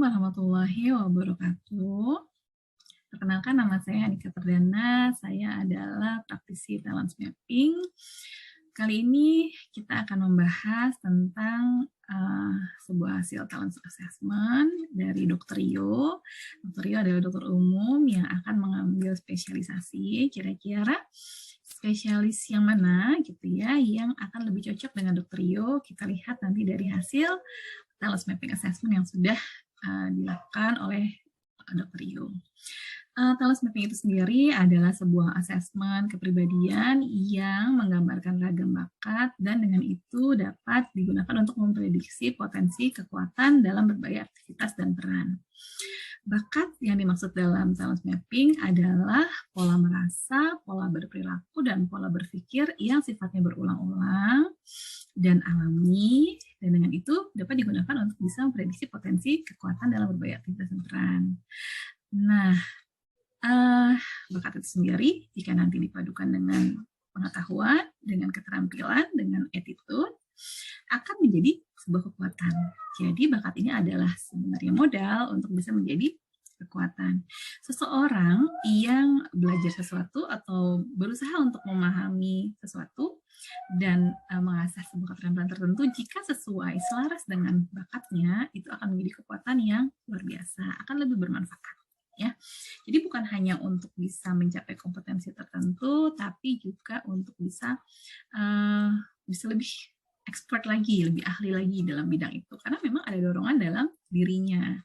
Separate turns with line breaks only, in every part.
warahmatullahi wabarakatuh. Perkenalkan, nama saya Anika Perdana. Saya adalah praktisi talent mapping. Kali ini kita akan membahas tentang sebuah hasil talent assessment dari Dr. Rio. Dr. Rio adalah dokter umum yang akan mengambil spesialisasi. Kira-kira spesialis yang mana gitu ya yang akan lebih cocok dengan Dr. Rio? Kita lihat nanti dari hasil talent mapping assessment yang sudah dilakukan oleh Dr. Rio. Talent mapping itu sendiri adalah sebuah asesmen kepribadian yang menggambarkan ragam bakat dan dengan itu dapat digunakan untuk memprediksi potensi kekuatan dalam berbagai aktivitas dan peran. Bakat yang dimaksud dalam talent mapping adalah pola merasa, pola berperilaku, dan pola berpikir yang sifatnya berulang-ulang dan alami, dan dengan itu dapat digunakan untuk bisa memprediksi potensi kekuatan dalam berbagai aktivitas dan peran. Nah, bakat itu sendiri jika nanti dipadukan dengan pengetahuan, dengan keterampilan, dengan attitude, akan menjadi sebuah kekuatan. Jadi bakat ini adalah sebenarnya modal untuk bisa menjadi kekuatan. Seseorang yang belajar sesuatu atau berusaha untuk memahami sesuatu dan mengasah sebuah keterampilan tertentu, jika sesuai selaras dengan bakatnya, itu akan menjadi kekuatan yang luar biasa, akan lebih bermanfaat. Ya, jadi bukan hanya untuk bisa mencapai kompetensi tertentu, tapi juga untuk bisa lebih expert lagi, lebih ahli lagi dalam bidang itu, karena memang ada dorongan dalam dirinya.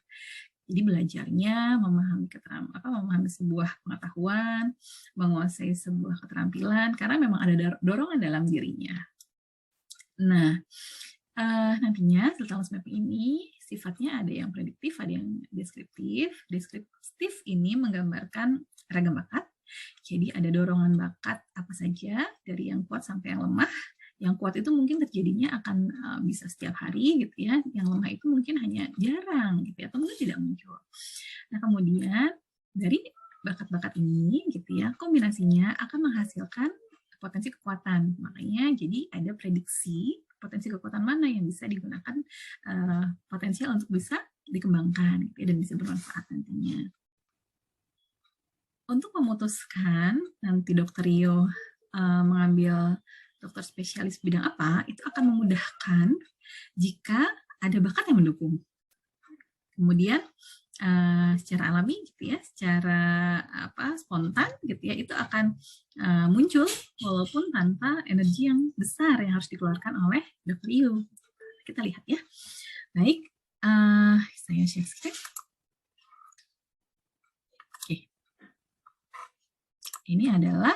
Jadi belajarnya, memahami sebuah pengetahuan, menguasai sebuah keterampilan, karena memang ada dorongan dalam dirinya. Nah, nantinya talent mapping ini sifatnya ada yang prediktif, ada yang deskriptif. Deskriptif ini menggambarkan ragam bakat. Jadi ada dorongan bakat apa saja dari yang kuat sampai yang lemah. Yang kuat itu mungkin terjadinya akan bisa setiap hari gitu ya. Yang lemah itu mungkin hanya jarang gitu ya, atau mungkin tidak muncul. Nah, kemudian dari bakat-bakat ini gitu ya, kombinasinya akan menghasilkan potensi kekuatan. Makanya jadi ada prediksi potensi kekuatan mana yang bisa digunakan potensial untuk bisa dikembangkan gitu ya, dan bisa bermanfaat nantinya. Untuk memutuskan nanti Dr. Rio mengambil dokter spesialis bidang apa, itu akan memudahkan jika ada bakat yang mendukung. Kemudian secara alami gitu ya, secara spontan gitu ya, itu akan muncul walaupun tanpa energi yang besar yang harus dikeluarkan oleh Dr. Rio. Kita lihat ya. Baik, saya share screen. Oke. Ini adalah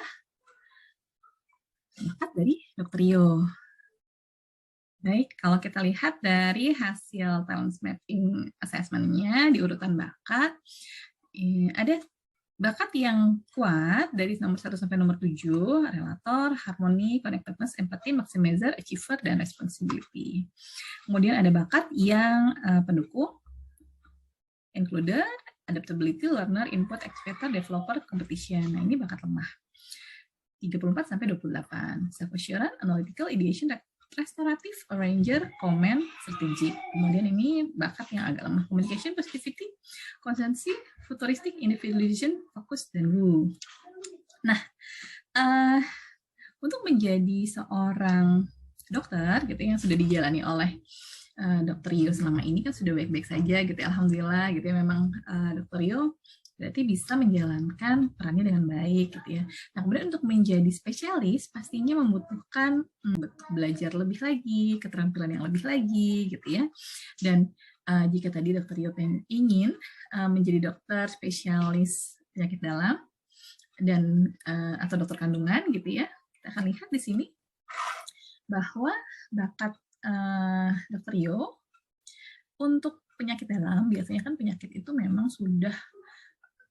bakat dari Dr. Rio. Baik, kalau kita lihat dari hasil talent mapping assessment-nya di urutan bakat, ada bakat yang kuat dari nomor 1 sampai nomor 7, relator, harmoni, connectedness, empathy, maximizer, achiever, dan responsibility. Kemudian ada bakat yang pendukung, includer, adaptability, learner, input, activator, developer, competition. Nah, ini bakat lemah. 34 sampai 28. Self-assurance, analytical, ideation, restoratif, arranger, comment, strategic. Kemudian ini bakat yang agak lemah. Communication, positivity, konsensi, futuristic, individualization, fokus, dan woo. Nah, untuk menjadi seorang dokter gitu yang sudah dijalani oleh Dr. Rio selama ini kan sudah baik-baik saja gitu, alhamdulillah gitu ya. Memang Dr. Rio berarti bisa menjalankan perannya dengan baik gitu ya. Nah, kemudian untuk menjadi spesialis pastinya membutuhkan belajar lebih lagi, keterampilan yang lebih lagi gitu ya. Dan jika tadi Dr. Rio ingin menjadi dokter spesialis penyakit dalam dan atau dokter kandungan gitu ya, kita akan lihat di sini bahwa bakat Dr. Rio untuk penyakit dalam, biasanya kan penyakit itu memang sudah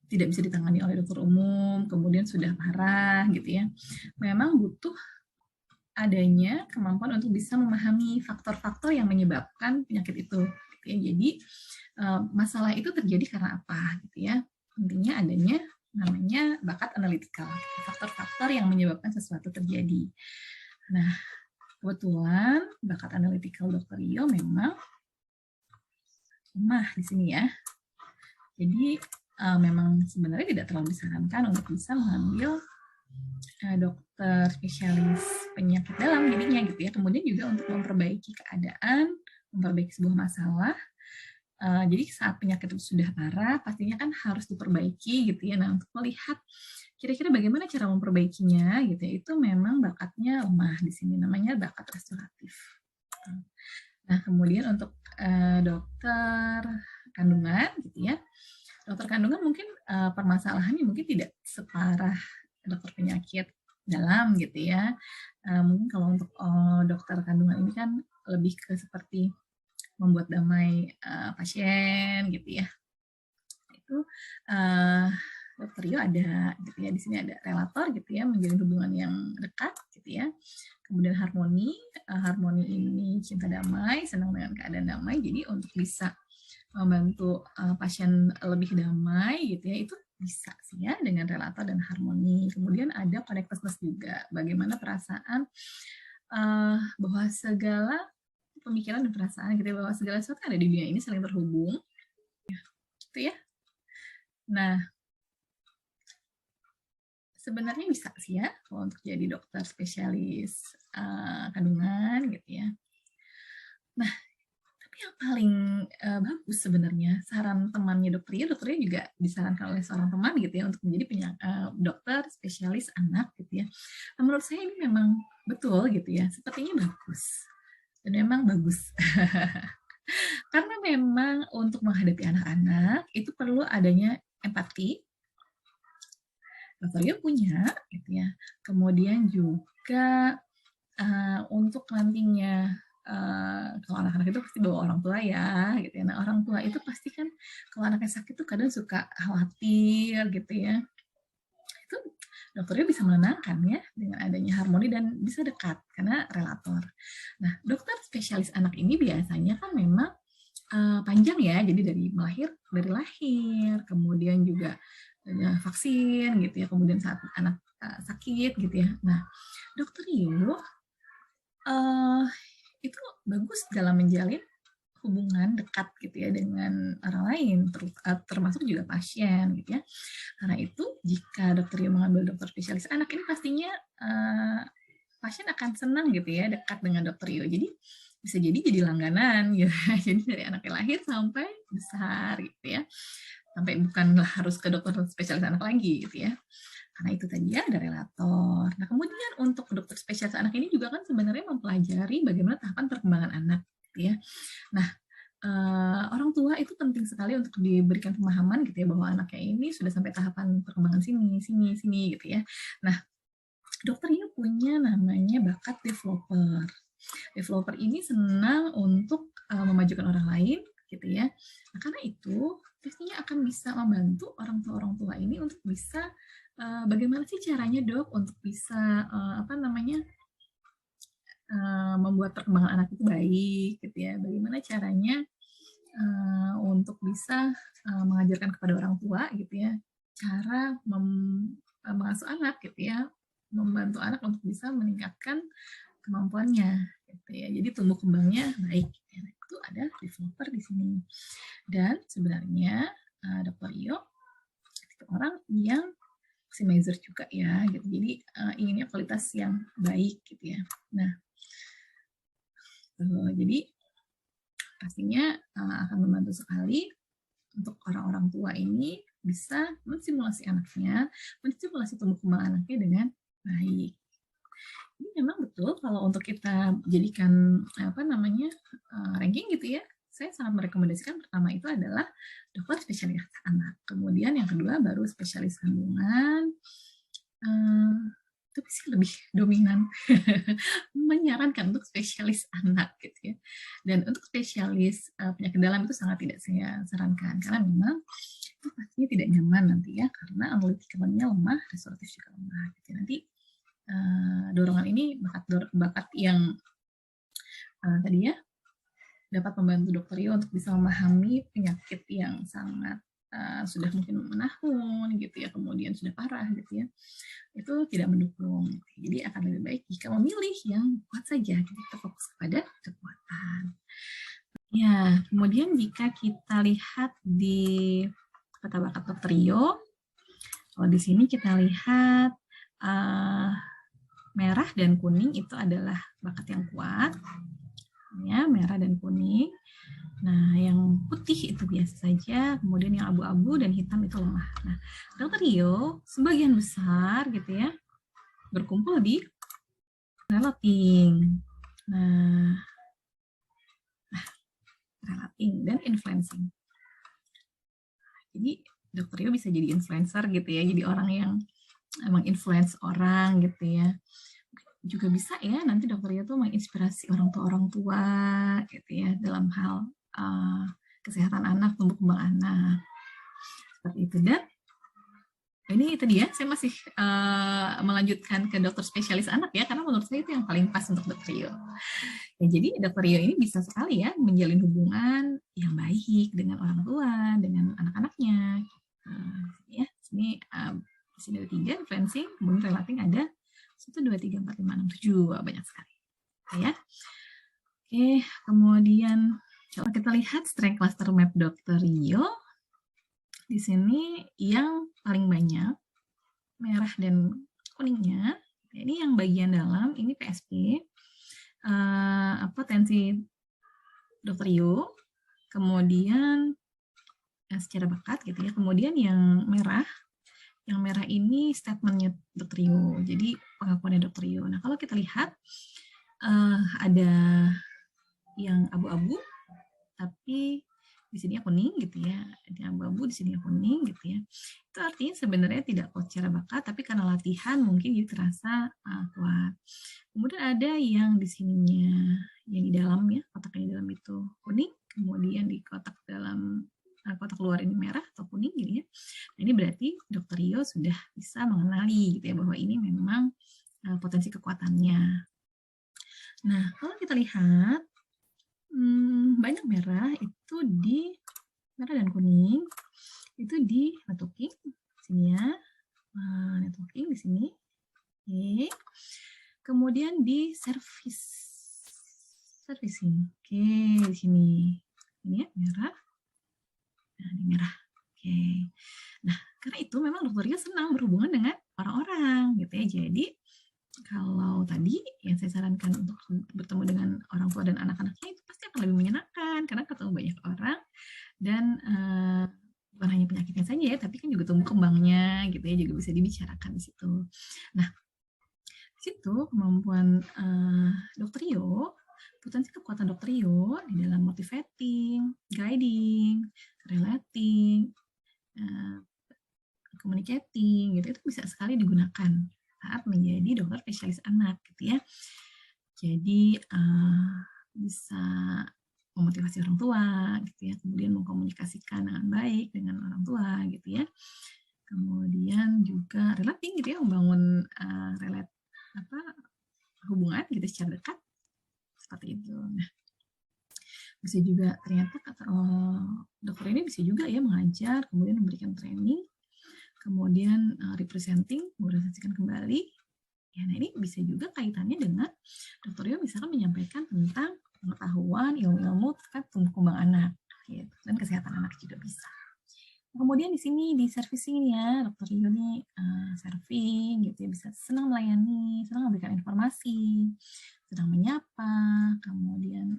tidak bisa ditangani oleh dokter umum, kemudian sudah parah gitu ya. Memang butuh adanya kemampuan untuk bisa memahami faktor-faktor yang menyebabkan penyakit itu. Gitu ya. Jadi masalah itu terjadi karena apa gitu ya. Intinya adanya namanya bakat analitikal, faktor-faktor yang menyebabkan sesuatu terjadi. Nah, kebetulan bakat analitikal Dr. Rio memang lemah di sini ya. Jadi memang sebenarnya tidak terlalu disarankan untuk bisa mengambil dokter spesialis penyakit dalam jadinya gitu ya. Kemudian juga untuk memperbaiki keadaan, memperbaiki sebuah masalah. Jadi saat penyakit itu sudah parah, pastinya kan harus diperbaiki gitu ya. Nah, untuk melihat kira-kira bagaimana cara memperbaikinya gitu ya, itu memang bakatnya lemah di sini, namanya bakat restoratif. Nah, kemudian untuk dokter kandungan gitu ya, dokter kandungan mungkin permasalahannya mungkin tidak separah dokter penyakit dalam gitu ya. Mungkin kalau untuk dokter kandungan ini kan lebih ke seperti membuat damai pasien gitu ya. Itu dokter Rio ada gitu ya, di sini ada relator gitu ya, menjalin hubungan yang dekat gitu ya. Kemudian harmoni ini cinta damai, senang dengan keadaan damai. Jadi untuk bisa membantu pasien lebih damai gitu ya, itu bisa sih ya dengan relator dan harmoni. Kemudian ada connectedness juga, bagaimana perasaan bahwa segala pemikiran dan perasaan gitu ya, bahwa segala sesuatu ada di dunia ini saling terhubung gitu ya. Nah, sebenarnya bisa sih ya kalau untuk jadi dokter spesialis kandungan gitu ya. Nah, tapi yang paling bagus sebenarnya saran temannya dokter Ria juga disarankan oleh seorang teman gitu ya untuk menjadi dokter spesialis anak gitu ya. Nah, menurut saya ini memang betul gitu ya, sepertinya bagus dan memang bagus. Karena memang untuk menghadapi anak-anak itu perlu adanya empati. Dokter Rio punya, gitu ya. Kemudian juga untuk nantinya kalau anak-anak itu pasti bawa orang tua ya, gitu ya. Nah orang tua itu pasti kan kalau anaknya sakit tuh kadang suka khawatir, gitu ya. Itu dokternya bisa menenangkan ya dengan adanya harmoni dan bisa dekat karena relator. Nah dokter spesialis anak ini biasanya kan memang panjang ya, jadi dari lahir, kemudian juga vaksin gitu ya, kemudian saat anak sakit gitu ya. Nah, dokter Rio itu bagus dalam menjalin hubungan dekat gitu ya dengan orang lain, termasuk juga pasien gitu ya. Karena itu jika dokter Rio mengambil dokter spesialis anak ini pastinya pasien akan senang gitu ya dekat dengan dokter Rio. Jadi bisa jadi langganan gitu. Jadi dari anaknya lahir sampai besar gitu ya. Sampai bukan harus ke dokter spesialis anak lagi gitu ya. Karena itu tadi ya ada relator. Nah kemudian untuk dokter spesialis anak ini juga kan sebenarnya mempelajari bagaimana tahapan perkembangan anak gitu ya. Nah orang tua itu penting sekali untuk diberikan pemahaman gitu ya bahwa anaknya ini sudah sampai tahapan perkembangan sini gitu ya. Nah dokter ini punya namanya bakat developer. Developer ini senang untuk memajukan orang lain gitu ya. Nah, karena itu pastinya akan bisa membantu orang tua ini untuk bisa bagaimana sih caranya dok untuk bisa membuat perkembangan anak itu baik gitu ya. Bagaimana caranya untuk bisa mengajarkan kepada orang tua gitu ya cara mengasuh anak gitu ya, membantu anak untuk bisa meningkatkan kemampuannya gitu ya. Jadi tumbuh kembangnya baik. Ya. Itu ada developer di sini. Dan sebenarnya Dr. Rio itu orang yang maximizer juga ya gitu. Jadi inginnya kualitas yang baik gitu ya. Nah, jadi pastinya akan membantu sekali untuk orang-orang tua ini bisa mensimulasi anaknya, mensimulasi tumbuh kembang anaknya dengan baik. Ini memang betul kalau untuk kita jadikan ranking gitu ya, saya sangat merekomendasikan pertama itu adalah dokter spesialis anak, kemudian yang kedua baru spesialis kandungan. Itu sih lebih dominan menyarankan untuk spesialis anak gitu ya. Dan untuk spesialis penyakit dalam itu sangat tidak saya sarankan karena memang itu pastinya tidak nyaman nanti ya karena analitikalnya lemah, restoratif juga lemah gitu. Nanti dorongan ini bakat yang tadi ya dapat membantu dokter Rio untuk bisa memahami penyakit yang sangat sudah mungkin menahun gitu ya, kemudian sudah parah gitu ya, itu tidak mendukung. Jadi akan lebih baik jika memilih yang kuat saja, kita fokus kepada kekuatan. Ya, kemudian jika kita lihat di peta bakat Dr. Rio, kalau di sini kita lihat merah dan kuning itu adalah bakat yang kuat, ya, merah dan kuning. Nah, yang putih itu biasa saja, kemudian yang abu-abu dan hitam itu lemah. Nah, Dr. Rio sebagian besar gitu ya berkumpul di relating. Nah, relating dan influencing. Jadi Dr. Rio bisa jadi influencer gitu ya, jadi orang yang emang influence orang gitu ya. Juga bisa ya nanti Dr. Rio tuh menginspirasi orang tua gitu ya dalam hal kesehatan anak, tumbuh kembang anak. Seperti itu. Dan ini itu dia, saya masih melanjutkan ke dokter spesialis anak ya, karena menurut saya itu yang paling pas untuk Dr. Rio. Ya, jadi Dr. Rio ini bisa sekali ya menjalin hubungan yang baik dengan orang tua, dengan anak-anaknya. Ya, sini di sini ada 3, influencing, kemudian relating ada 1, 2, 3, 4, 5, 6, 7, banyak sekali. Ya. Oke, kemudian kalau kita lihat strength cluster map Dr. Rio, di sini yang paling banyak merah dan kuningnya, ini yang bagian dalam ini PSP, tensi Dr. Rio, kemudian secara bakat gitu ya, kemudian yang merah ini statementnya Dr. Rio, jadi pengakuannya Dr. Rio. Nah, kalau kita lihat ada yang abu-abu, tapi di sini kuning gitu ya, di abu-abu di sini kuning gitu ya. Itu artinya sebenarnya tidak kuat secara bakat, tapi karena latihan mungkin jadi terasa kuat. Kemudian ada yang di sininya, yang di dalam ya, kotak yang di dalam itu kuning, kemudian di kotak dalam kotak luar ini merah atau kuning gitu ya. Nah, ini berarti Dr. Rio sudah bisa mengenali gitu ya bahwa ini memang potensi kekuatannya. Nah, kalau kita lihat banyak merah itu di merah dan kuning itu di networking sini ya, networking di sini. Oke. Kemudian di servicing. Oke, di sini. Ini ya merah. Nah, ini merah. Oke. Nah, karena itu memang Dr. Rio senang berhubungan dengan orang-orang gitu ya. Jadi kalau tadi yang saya sarankan untuk bertemu dengan orang tua dan anak-anaknya itu pasti akan lebih menyenangkan karena ketemu banyak orang dan bukan hanya penyakitnya saja ya, tapi kan juga tumbuh kembangnya gitu ya, juga bisa dibicarakan di situ. Nah, di situ kemampuan Dr. Rio, potensi kekuatan Dr. Rio di dalam motivating, guiding, relating, communicating gitu, itu bisa sekali digunakan saat menjadi dokter spesialis anak gitu ya. Jadi bisa memotivasi orang tua gitu ya, kemudian mengkomunikasikan dengan baik dengan orang tua gitu ya. Kemudian juga relating gitu ya, membangun hubungan gitu secara dekat seperti itu. Nah, bisa juga ternyata dokter ini bisa juga ya mengajar, kemudian memberikan training, kemudian merepresentasikan kembali. Ya, nah ini bisa juga kaitannya dengan Dr. Rio misalkan menyampaikan tentang pengetahuan ilmu-ilmu terkait tumbuh kembang anak gitu, dan kesehatan anak juga bisa. Kemudian di sini di servicing ya, Dr. Rio nih serving gitu ya, bisa senang melayani, senang memberikan informasi, sedang menyapa, kemudian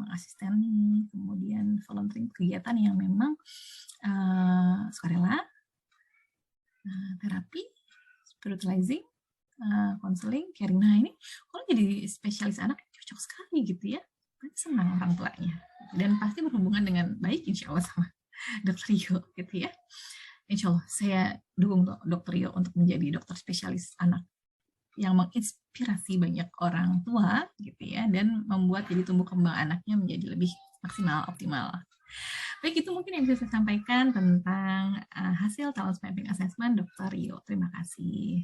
mengasisteni, kemudian volunteering kegiatan yang memang sukarela, terapi, spiritualizing, konseling, caring. Nah ini kalau jadi spesialis anak cocok sekali gitu ya, senang orang tuanya dan pasti berhubungan dengan baik insya Allah sama Dr. Rio gitu ya. Insya Allah saya dukung Dr. Rio untuk menjadi dokter spesialis anak yang menginspirasi banyak orang tua gitu ya, dan membuat jadi tumbuh kembang anaknya menjadi lebih maksimal, optimal. Baik, itu mungkin yang bisa saya sampaikan tentang hasil Talents Mapping Assessment Dr. Rio. Terima kasih.